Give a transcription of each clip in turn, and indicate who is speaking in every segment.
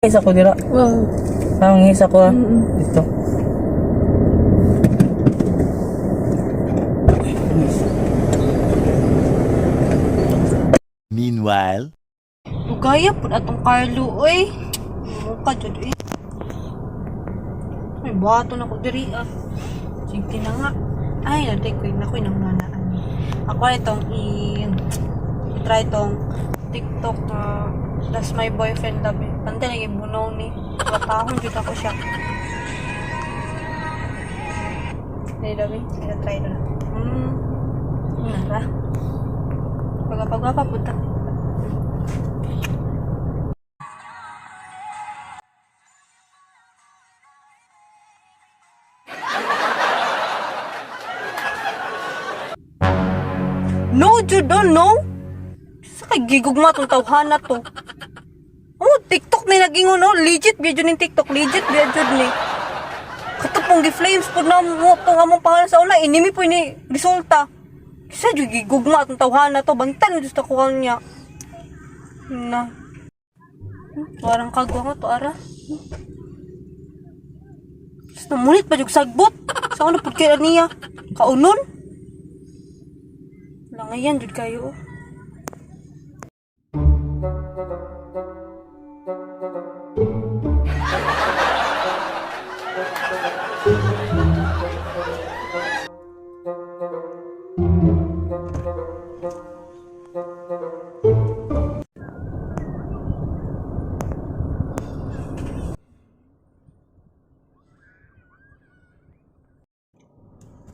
Speaker 1: Isa ko dira.
Speaker 2: Wow.
Speaker 1: Ang isa ko dito.
Speaker 3: Meanwhile,
Speaker 2: Lugaya po atong Carlo, oy. Mukha dyan, eh. May bato na ko diri, ah. Sige na nga. Ay, natay ko yun. Ako'y nanganaan. Ako itong try itong TikTok na that's my boyfriend labi. Pantay nang ibunaw ni. Patahon dito ako siya. Ay, labi. Kaya try na. Nara. Pagpagwapa punta. No, Jude, no? Sa kay gigugma itong tawhana to. Oh, TikTok ni naging no? Legit ba yun yung TikTok? Legit ba yun ni? Katapong gi-flames po na mo itong among pangalan sa una. Inimi po ni resulta. Kasi dyan gigugma itong tawhana to. Bantan na dyan sa kuha niya. Na. Parang kagwa nga to, ara. Tapos namunit pa dyan sagbot. Saan na po kaya niya? Kaunon? Langayan, jud kayo.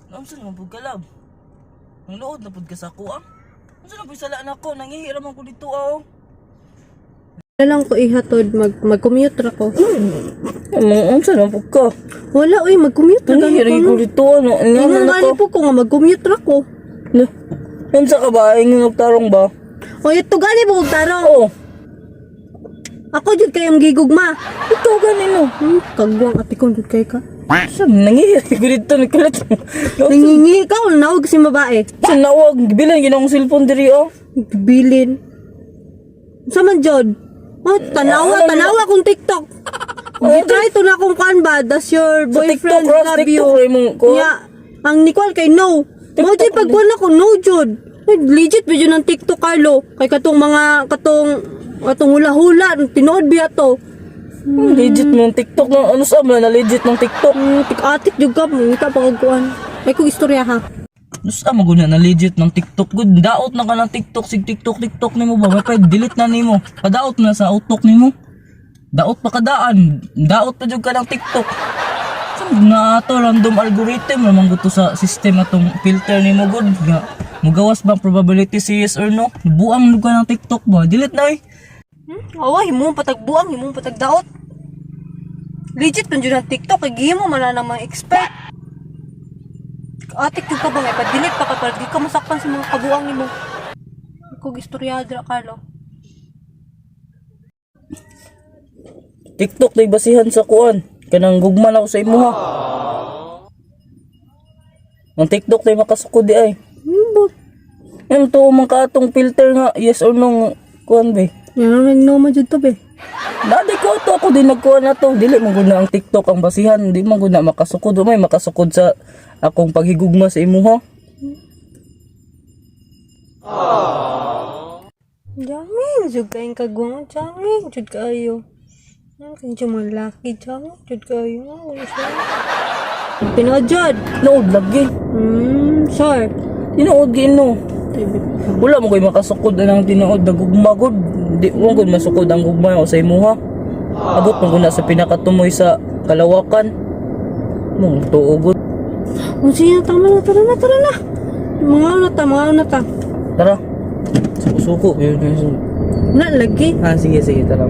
Speaker 1: Namsan nga pud kalab. Ang lood na pud ka sa ako ah. Unsa na pud salaan ako, nangihiram ako dito ah.
Speaker 2: Wala lang ko ihatod, mag-commute ra ko.
Speaker 1: Unsa na pud ka?
Speaker 2: Wala, uy, mag-commute ra
Speaker 1: Nangihiram ko dito ano.
Speaker 2: Ingon nga po ko nga mag-commute ra ko.
Speaker 1: Unsa ka ba? Ingong nagtarong ba?
Speaker 2: O, ito gani po kong tarong.
Speaker 1: Oo.
Speaker 2: Ako jud kayong gigugma.
Speaker 1: Ito ganino.
Speaker 2: Kagwang ati kong jud kay ka.
Speaker 1: Saan nangihiram ko dito nagkalat.
Speaker 2: Nangingi ka, wala nawag si babae.
Speaker 1: Saan nawag? Bilan ginong cellphone diri oh.
Speaker 2: Bilin. Sa man jud? Oh, tanawa kong TikTok. Try to na kung kan ba, does your boyfriend love you? Yeah, ang Nicole kay no. Mo jud pagkuan ako no jud. Legit video ng TikTok Carlo. Kay katong katong hula-hula tinuod biya to.
Speaker 1: Legit ng TikTok na ano sa na legit ng TikTok.
Speaker 2: Tik-atik jud ka mo ita pagkuan. Ay ko istorya ha.
Speaker 1: Nusa maguna na legit ng TikTok good. Daot na ka ng TikTok sig TikTok nimo ba? May delete na nimo. Padaot na sa outlook nimo. Daot pa kadaan. Daot pa jud ka ng TikTok. So na ato random algorithm naman gusto sa system atong filter nimo good nga. Mugawas ba probability si yes or no? Buang ka ng TikTok ba? Delete na eh.
Speaker 2: Awa, himong patagbuang, himong patagdaot. Legit man jud ang TikTok, kay gihimo man na namang expert. Atik jud ka ba, may pa-delete pa ka para di ka masaktan sa mga kabuang nimo. Kung istoryadra, Carlo.
Speaker 1: TikTok day basihan sa kuan. Kanang gugma na ako sa imo ha. Ang TikTok day makasukod di ay. Yan to man ka atong filter nga yes or no kuan be.
Speaker 2: Yan ang no man jud to be.
Speaker 1: Dati ko to ako din nagkuha na to. Dili man gud na ang TikTok ang basihan, di man gud na makasukod. May makasukod sa akong paghigugma sa imo ha.
Speaker 2: Jamin jud kayong kagwang, jamin jud kayo. Ang kanyo malaki, jamin jud kayo. Pinood jud.
Speaker 1: Nood lagi.
Speaker 2: Sure.
Speaker 1: Tinuod gino. Wala mo koy makasukod anang tinuod na gugma gud. Di mo gud masukod ang gugma sa imo ha. Abot mo gud na sa pinakatumoy sa kalawakan. Mong tuugod.
Speaker 2: Sige, tara na. Mga na ta.
Speaker 1: Tara. Suko-suko.
Speaker 2: Wala lagi.
Speaker 1: Sige, tara.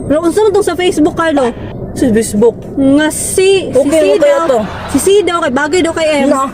Speaker 2: Pero kung saan itong sa Facebook, Carlo?
Speaker 1: Sa Facebook.
Speaker 2: Nga si
Speaker 1: Okay,
Speaker 2: C
Speaker 1: okay
Speaker 2: daw.
Speaker 1: to.
Speaker 2: Si C daw, kay bagay daw kay M.
Speaker 1: Na.